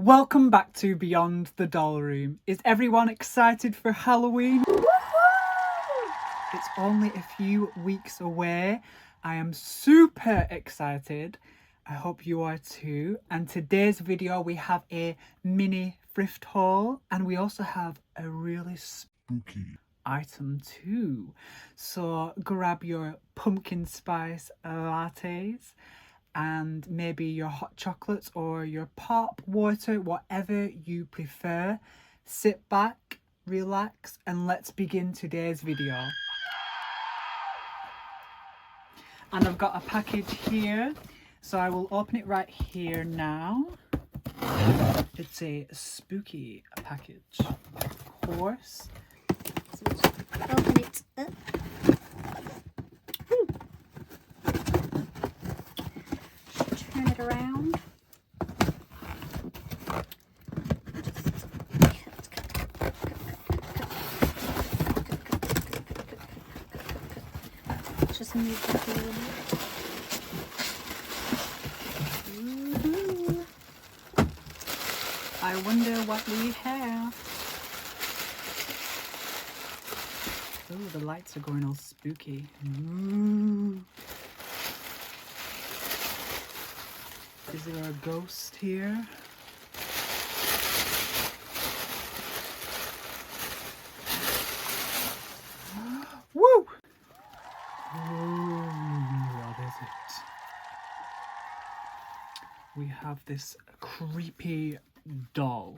Welcome back to Beyond the Doll Room. Is everyone excited for Halloween? It's only a few weeks away. I am super excited. I hope you are too. And today's video we have a mini thrift haul and we also have a really spooky item too. So grab your pumpkin spice lattes and maybe your hot chocolates or your pop water, whatever you prefer. Sit back, relax, and let's begin today's video. And I've got a package here, so I will open it right here now. It's a spooky package, of course. So just open it up. Turn it around. Just move that a little bit. I wonder what we have. Oh, the lights are going all spooky. Ooh. Is there a ghost here? Woo! What is it? We have this creepy doll.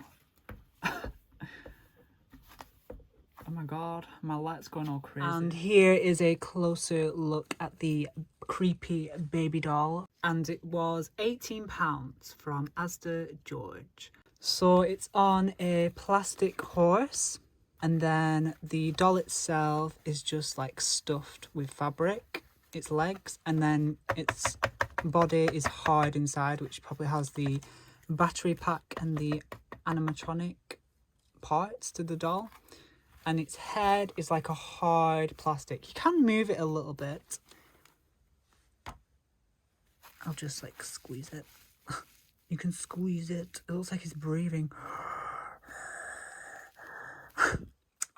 Oh my god, my light's going all crazy. And here is a closer look at the creepy baby doll. And it was £18 from Asda George. So it's on a plastic horse. And then the doll itself is just like stuffed with fabric. Its legs. And then its body is hard inside, which probably has the battery pack and the animatronic parts to the doll. And its head is like a hard plastic. You can move it a little bit. I'll just like squeeze it. You can squeeze it. It looks like it's breathing.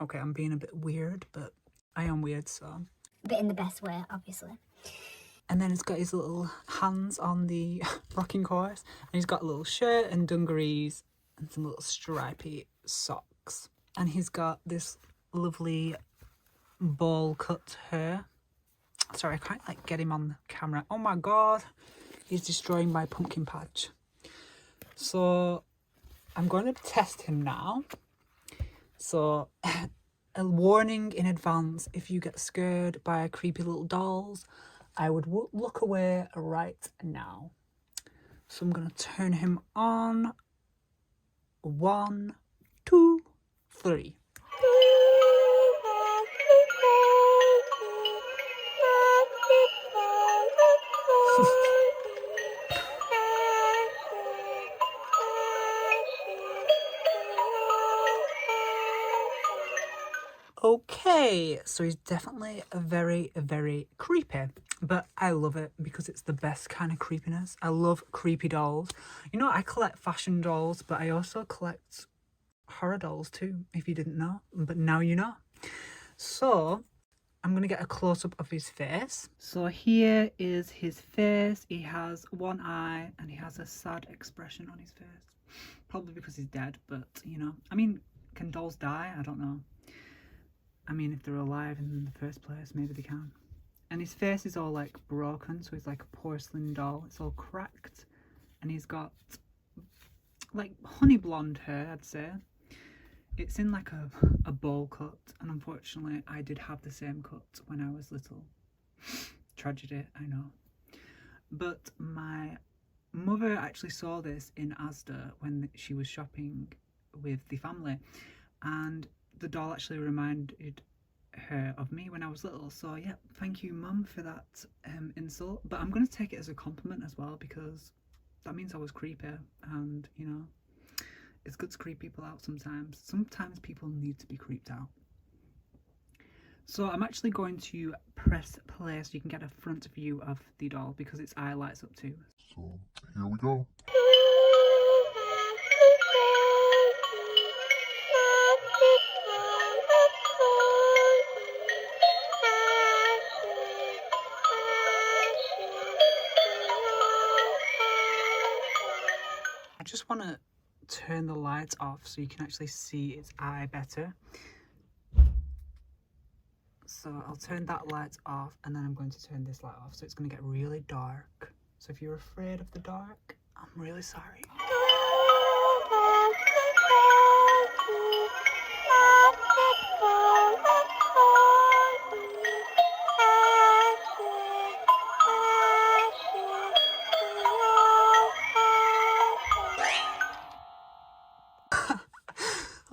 Okay, I'm being a bit weird, but I am weird, so. But in the best way, obviously. And then it's got his little hands on the rocking horse. And he's got a little shirt and dungarees and some little stripy socks. And he's got this lovely bowl cut hair. Sorry, I can't like get him on the camera. Oh my god, he's destroying my pumpkin patch. So I'm going to test him now. So a warning in advance, if you get scared by creepy little dolls, I would look away right now. So I'm going to turn him on. 1, 2, 3. Okay, so he's definitely very, very creepy. But I love it because it's the best kind of creepiness. I love creepy dolls. You know, I collect fashion dolls, but I also collect horror dolls too, if you didn't know. But now you know. So I'm going to get a close-up of his face. So here is his face. He has one eye and he has a sad expression on his face. Probably because he's dead, but you know. I mean, can dolls die? I don't know. I mean, if they're alive in the first place, maybe they can. And his face is all like broken, so he's like a porcelain doll. It's all cracked. And he's got like honey blonde hair, I'd say. It's in like a bowl cut. And unfortunately, I did have the same cut when I was little. Tragedy, I know. But my mother actually saw this in Asda when she was shopping with the family. And the doll actually reminded her of me when I was little. So yeah, thank you mum for that insult, but I'm going to take it as a compliment as well, because that means I was creepy, and you know, it's good to creep people out sometimes. Sometimes people need to be creeped out. So I'm actually going to press play so you can get a front view of the doll, because its eye lights up too. So here we go. I just want to turn the lights off so you can actually see its eye better. So I'll turn that light off, and then I'm going to turn this light off, so it's going to get really dark. So if you're afraid of the dark, I'm really sorry.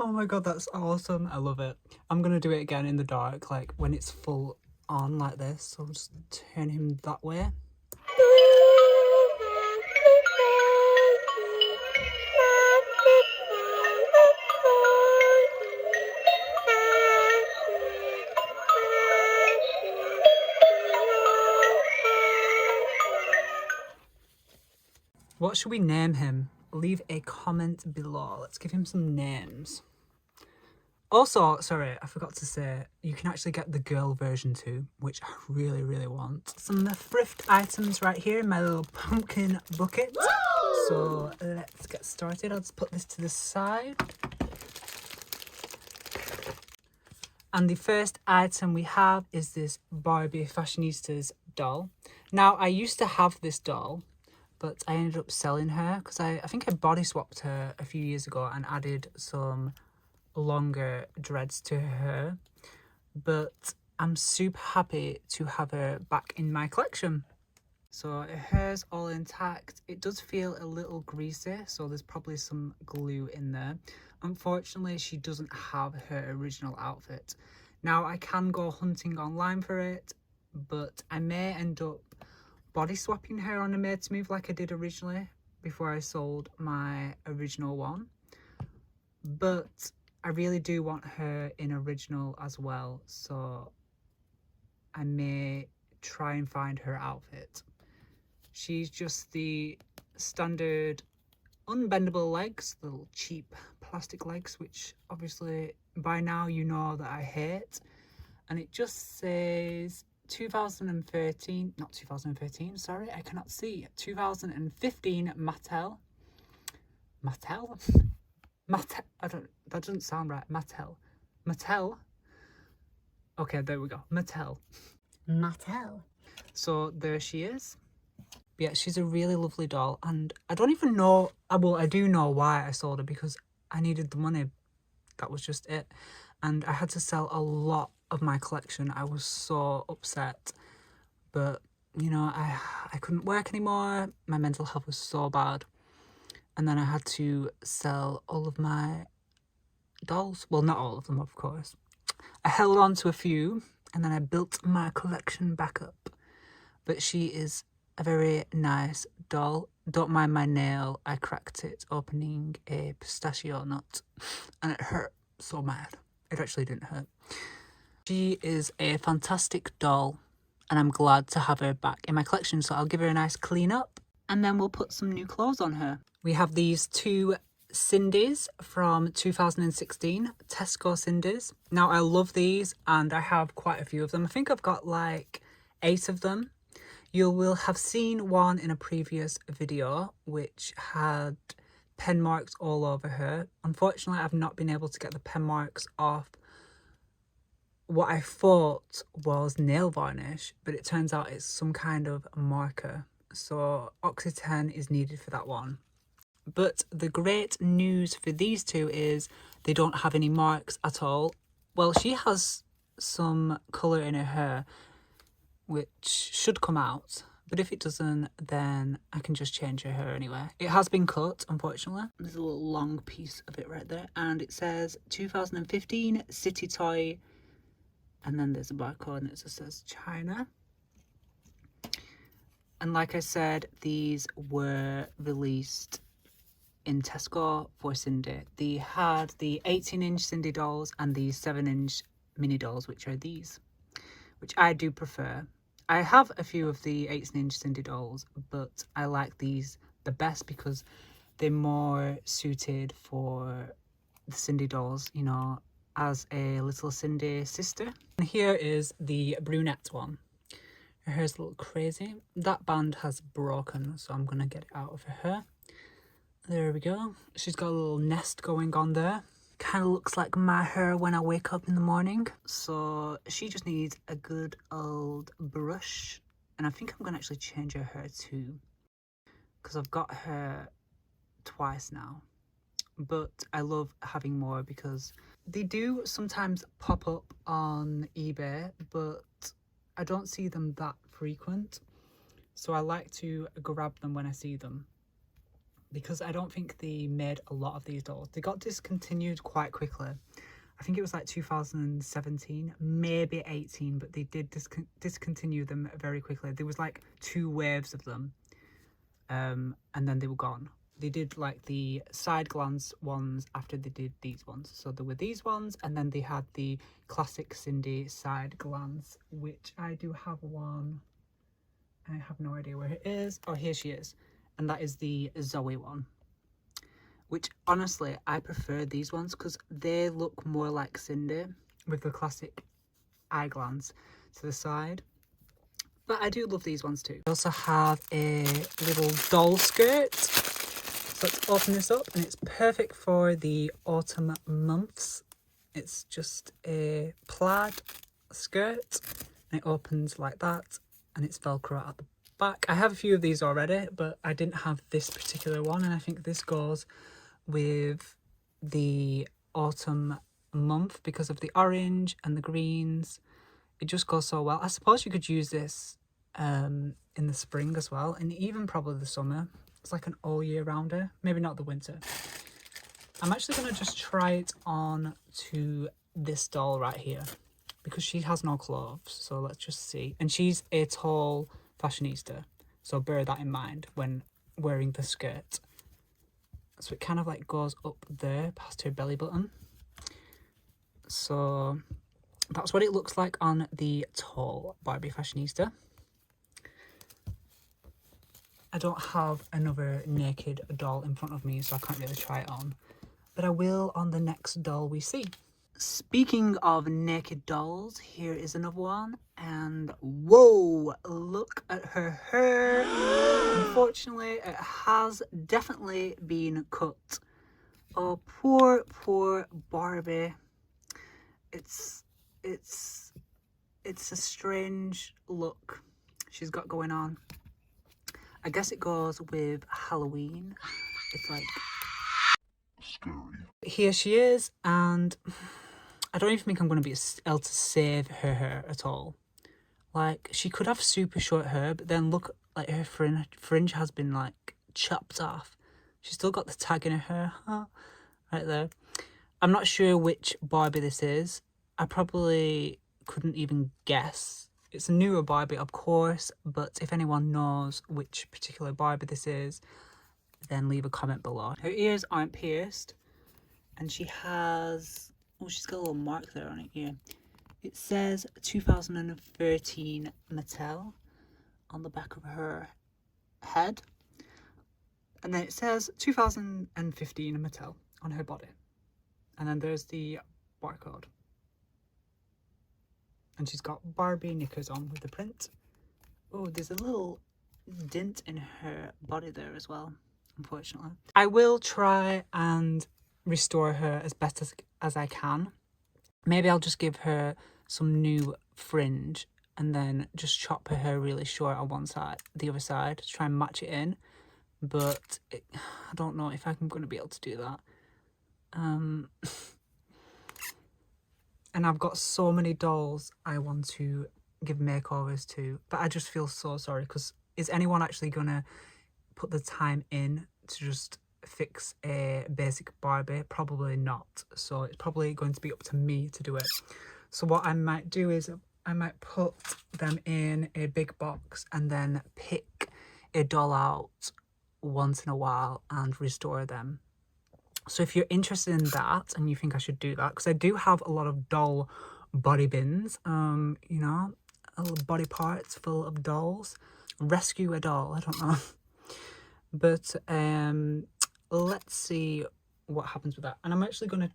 Oh my god, that's awesome. I love it. I'm gonna do it again in the dark, like when it's full on like this. So I'll just turn him that way. What should we name him? Leave a comment below. Let's give him some names. Also, sorry, I forgot to say, you can actually get the girl version too, which I really, really want. Some thrift items right here in my little pumpkin bucket. So let's get started. I'll just put this to the side. And the first item we have is this Barbie Fashionistas doll. Now, I used to have this doll, but I ended up selling her because I think I body swapped her a few years ago and added some longer dreads to her. But I'm super happy to have her back in my collection. So her hair's all intact. It does feel a little greasy, so there's probably some glue in there. Unfortunately, she doesn't have her original outfit. Now, I can go hunting online for it, but I may end up body swapping her on a made to move like I did originally before I sold my original one. But I really do want her in original as well, so I may try and find her outfit. She's just the standard unbendable legs, the little cheap plastic legs, which obviously by now you know that I hate. And it just says 2013, not 2013, sorry, I cannot see. 2015 Mattel. Mattel? Mattel, that doesn't sound right. Mattel. Okay, there we go. Mattel. So there she is. But yeah, she's a really lovely doll, and I don't even know, well, I do know why I sold her, because I needed the money. That was just it. And I had to sell a lot of my collection. I was so upset, but you know, I couldn't work anymore. My mental health was so bad, and then I had to sell all of my dolls. Well, not all of them, of course. I held on to a few, and then I built my collection back up. But she is a very nice doll. Don't mind my nail, I cracked it opening a pistachio nut, and it hurt so bad. It actually didn't hurt. She is a fantastic doll, and I'm glad to have her back in my collection. So I'll give her a nice clean up, and then we'll put some new clothes on her. We have these two Sindys from 2016, Tesco Sindys. Now, I love these, and I have quite a few of them. I think I've got like 8 of them. You will have seen one in a previous video which had pen marks all over her. Unfortunately, I've not been able to get the pen marks off what I thought was nail varnish, but it turns out it's some kind of marker. So Oxy-10 is needed for that one. But the great news for these two is they don't have any marks at all. Well, she has some colour in her hair, which should come out. But if it doesn't, then I can just change her hair anyway. It has been cut, unfortunately. There's a little long piece of it right there. And it says 2015 City Toy. And then there's a barcode and it just says China. And like I said, these were released in Tesco for Sindy. They had the 18-inch Sindy dolls and the 7-inch mini dolls, which are these, which I do prefer. I have a few of the 18-inch Sindy dolls, but I like these the best because they're more suited for the Sindy dolls, you know, as a little Sindy sister. And here is the brunette one. Her hair's a little crazy. That band has broken, so I'm going to get it out of her hair. There we go. She's got a little nest going on there. Kind of looks like my hair when I wake up in the morning. So she just needs a good old brush. And I think I'm going to actually change her hair too, because I've got her twice now. But I love having more because they do sometimes pop up on eBay, but I don't see them that frequent. So I like to grab them when I see them, because I don't think they made a lot of these dolls. They got discontinued quite quickly. I think it was like 2017, maybe 18, but they did discontinue them very quickly. There was like 2 waves of them, and then they were gone. They did like the side glance ones after they did these ones. So there were these ones, and then they had the classic Sindy side glance, which I do have one. I have no idea where it is. Oh, here she is. And that is the Zoe one, which honestly, I prefer these ones because they look more like Sindy with the classic eye glance to the side. But I do love these ones too. I also have a little doll skirt. So let's open this up, and it's perfect for the autumn months. It's just a plaid skirt, and it opens like that, and it's Velcro at the back. I have a few of these already, but I didn't have this particular one, and I think this goes with the autumn month because of the orange and the greens. It just goes so well. I suppose you could use this in the spring as well, and even probably the summer. It's like an all year rounder, maybe not the winter. I'm actually going to just try it on to this doll right here because she has no clothes. So let's just see. And she's a tall fashionista, so bear that in mind when wearing the skirt. So it kind of like goes up there past her belly button. So that's what it looks like on the tall Barbie fashionista. I don't have another naked doll in front of me, so I can't really try it on. But I will on the next doll we see. Speaking of naked dolls, here is another one. And whoa, look at her hair. Unfortunately, it has definitely been cut. Oh, poor, poor Barbie. It's a strange look she's got going on. I guess it goes with Halloween. It's like scary. Here she is, and I don't even think I'm going to be able to save her hair at all. Like, she could have super short hair, but then look, like her fringe has been like chopped off. She's still got the tag in her hair, right there. I'm not sure which Barbie this is. I probably couldn't even guess. It's a newer Barbie, of course, but if anyone knows which particular Barbie this is, then leave a comment below. Her ears aren't pierced, and she has... oh, she's got a little mark there on it here. It says 2013 Mattel on the back of her head. And then it says 2015 Mattel on her body. And then there's the barcode. And she's got Barbie knickers on with the print. Oh, there's a little dent in her body there as well, unfortunately. I will try and restore her as best as I can. Maybe I'll just give her some new fringe and then just chop her hair really short on one side, the other side, to try and match it in. But I don't know if I'm going to be able to do that. And I've got so many dolls I want to give makeovers to, but I just feel so sorry, because is anyone actually going to put the time in to just fix a basic Barbie? Probably not. So it's probably going to be up to me to do it. So what I might do is I might put them in a big box and then pick a doll out once in a while and restore them. So if you're interested in that and you think I should do that, because I do have a lot of doll body bins, you know, little body parts full of dolls. Rescue a doll, I don't know. But let's see what happens with that. And I'm actually going to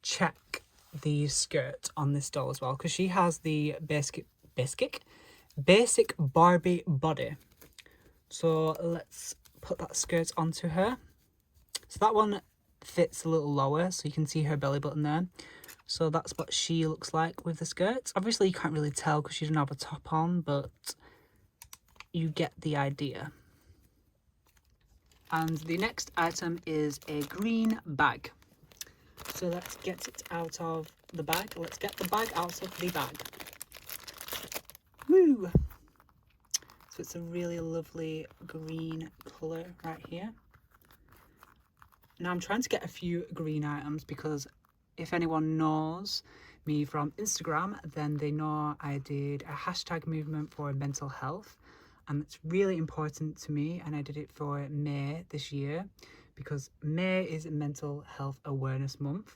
check the skirt on this doll as well, because she has the basic Barbie body. So let's put that skirt onto her. So that one fits a little lower, so you can see her belly button there. So that's what she looks like with the skirt. Obviously you can't really tell because she doesn't have a top on, but you get the idea. And the next item is a green bag. So let's get it out of the bag. Let's get the bag out of the bag. Woo! So it's a really lovely green colour right here. Now I'm trying to get a few green items because if anyone knows me from Instagram, then they know I did a hashtag movement for mental health, and it's really important to me, and I did it for May this year because May is Mental Health Awareness Month,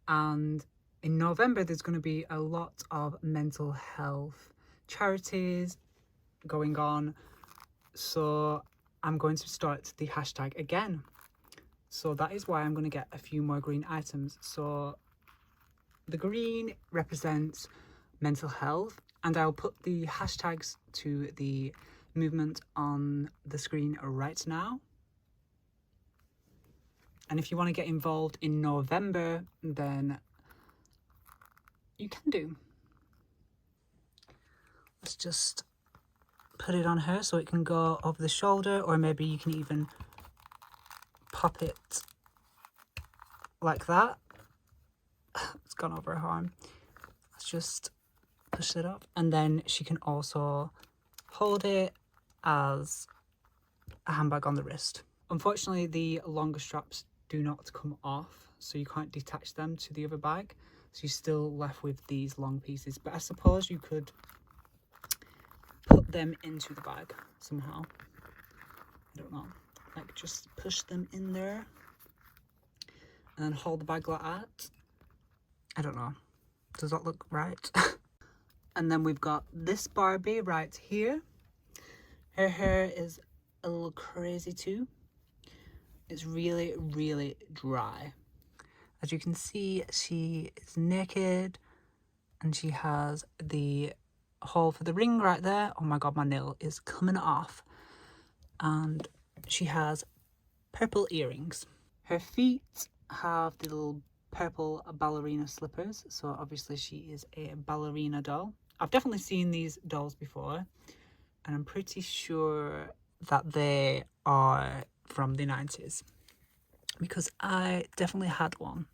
and in November there's going to be a lot of mental health charities going on, so I'm going to start the hashtag again. So that is why I'm going to get a few more green items. So the green represents mental health, and I'll put the hashtags to the movement on the screen right now. And if you want to get involved in November, then you can do. Let's just put it on her so it can go over the shoulder, or maybe you can even pop it like that. It's gone over her arm. Let's just push it up, and then she can also hold it as a handbag on the wrist. Unfortunately, the longer straps do not come off, so you can't detach them to the other bag, so you're still left with these long pieces. But I suppose you could put them into the bag somehow. I don't know, like just push them in there and then hold the bag like that. I don't know, does that look right? And then we've got this Barbie right here. Her hair is a little crazy too. It's really, really dry. As you can see, she is naked and she has the hole for the ring right there. Oh my god, my nail is coming off. And she has purple earrings. Her feet have the little purple ballerina slippers, so obviously she is a ballerina doll. I've definitely seen these dolls before, and I'm pretty sure that they are from the 90s because I definitely had one.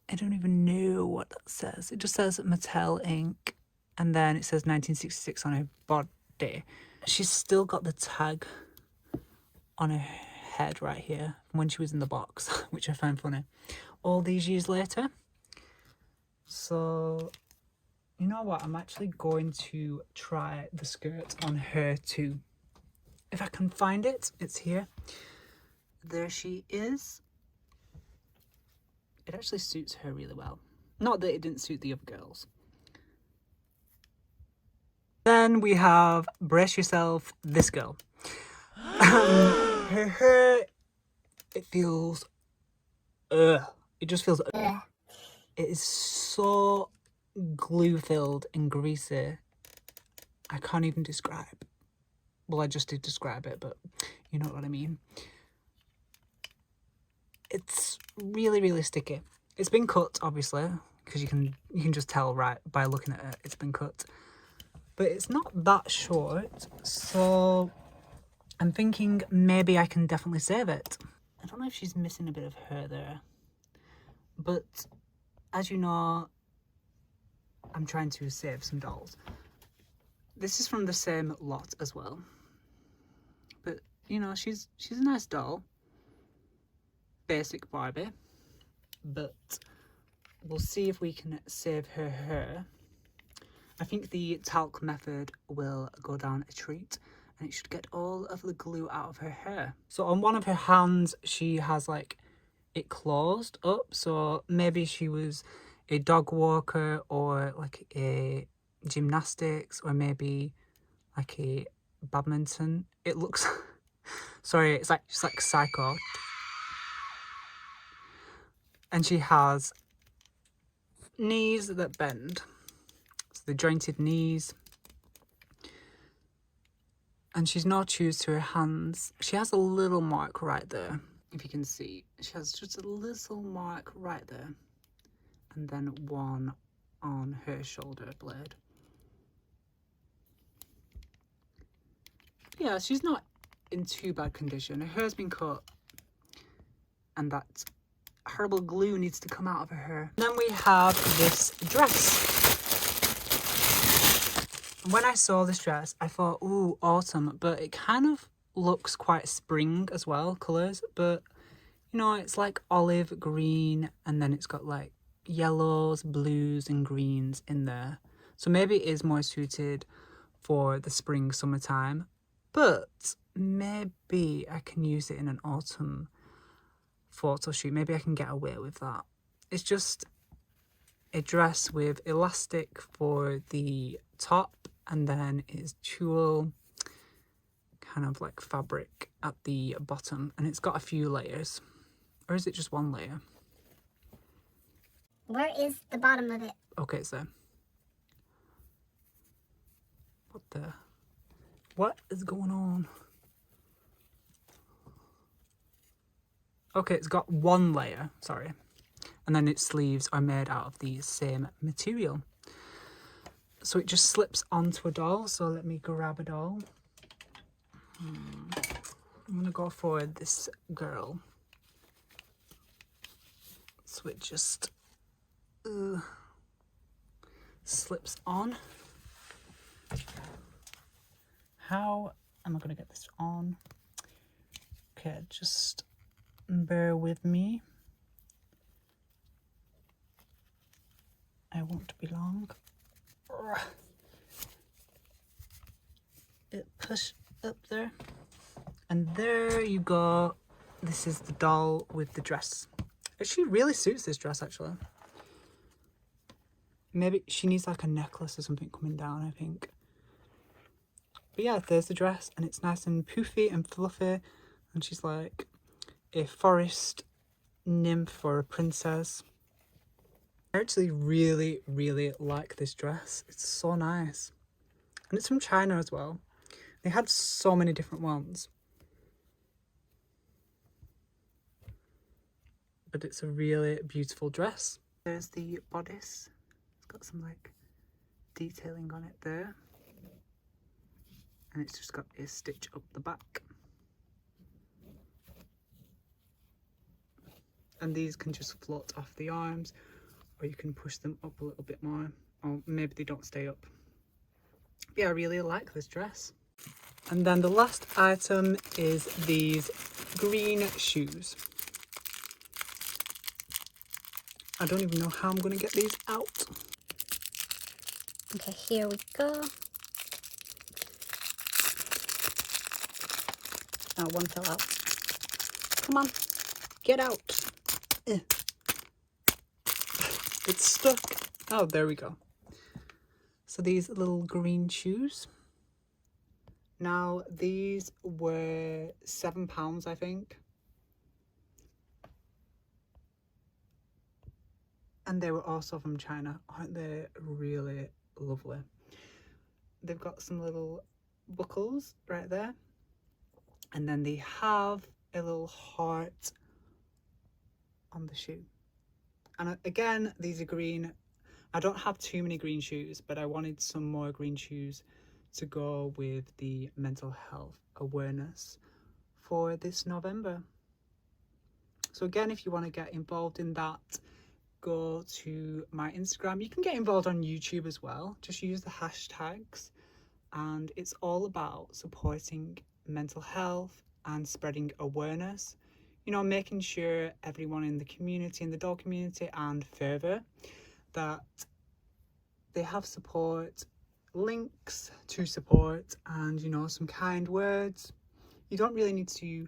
I don't even know what that says. It just says Mattel Inc. and then it says 1966 on her body. She's still got the tag on her head right here from when she was in the box, which I find funny all these years later. So you know what, I'm actually going to try the skirt on her too. If I can find it, it's here. There she is. It actually suits her really well. Not that it didn't suit the other girls. Then we have, brace yourself, this girl. Her hair, it feels, it just feels, it is so glue filled and greasy. I can't even describe. Well, I just did describe it, but you know what I mean. It's really, really sticky. It's been cut, obviously, because you can just tell right by looking at it, it's been cut. But it's not that short, so I'm thinking maybe I can definitely save it. I don't know if she's missing a bit of hair there, but as you know, I'm trying to save some dolls. This is from the same lot as well, but you know, she's a nice doll. Basic Barbie, but we'll see if we can save her hair. I think the talc method will go down a treat, and it should get all of the glue out of her hair. So on one of her hands, she has like it closed up, so maybe she was a dog walker or like a gymnastics or maybe like a badminton. It looks sorry, it's like she's like psycho. And she has knees that bend, so the jointed knees. And she's no shoes to her hands. She has a little mark right there. If you can see, she has just a little mark right there. And then one on her shoulder blade. Yeah, she's not in too bad condition. Her hair's been cut. And that horrible glue needs to come out of her hair. Then we have this dress. When I saw this dress, I thought, ooh, autumn, but it kind of looks quite spring as well, colours. But, you know, it's like olive green, and then it's got like yellows, blues, and greens in there. So maybe it is more suited for the spring, summertime. But maybe I can use it in an autumn photo shoot. Maybe I can get away with that. It's just a dress with elastic for the top, and then it's tulle kind of like fabric at the bottom, and it's got a few layers. Or is it just one layer? Where is the bottom of it? Okay, it's there. What is going on? Okay, it's got one layer, sorry. And then its sleeves are made out of the same material. So it just slips onto a doll. So let me grab a doll. I'm gonna go for this girl. So it just slips on. How am I gonna get this on? Okay, just bear with me. I won't be long. It push up there. And there you go. This is the doll with the dress. She really suits this dress, actually. Maybe she needs like a necklace or something coming down, I think. But yeah, there's the dress, and it's nice and poofy and fluffy. And she's like a forest nymph or a princess. I actually really, really like this dress. It's so nice. And it's from China as well. They had so many different ones. But it's a really beautiful dress. There's the bodice. It's got some like detailing on it there. And it's just got a stitch up the back. And these can just float off the arms, or you can push them up a little bit more, or maybe they don't stay up. But yeah, I really like this dress. And then the last item is these green shoes. I don't even know how I'm going to get these out. Okay, here we go. Oh, one fell out. Come on, get out. It's stuck. Oh, there we go. So these little green shoes. Now, these were £7, I think. And they were also from China. Aren't they really lovely? They've got some little buckles right there. And then they have a little heart on the shoe. And again, these are green. I don't have too many green shoes, but I wanted some more green shoes to go with the mental health awareness for this November. So again, if you want to get involved in that, go to my Instagram. You can get involved on YouTube as well. Just use the hashtags. And it's all about supporting mental health and spreading awareness. You know, making sure everyone in the community, in the doll community and further, that they have support, links to support, and, you know, some kind words. You don't really need to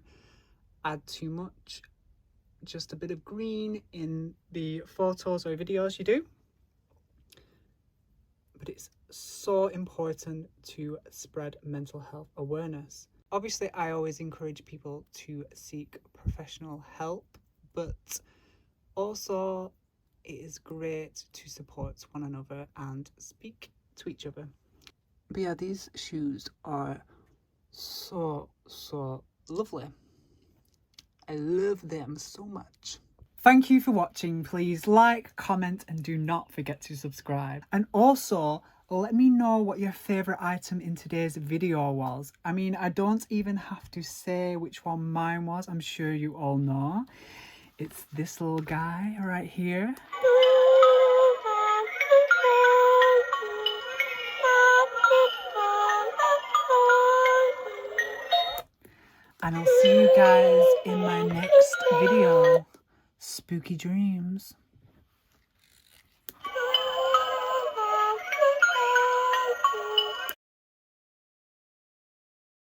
add too much. Just a bit of green in the photos or videos you do. But it's so important to spread mental health awareness. Obviously, I always encourage people to seek professional help, but also it is great to support one another and speak to each other. But yeah, these shoes are so lovely. I love them so much. Thank you for watching. Please like, comment, and do not forget to subscribe. And also, let me know what your favourite item in today's video was. I mean, I don't even have to say which one mine was. I'm sure you all know. It's this little guy right here. And I'll see you guys in my next video. Spooky dreams.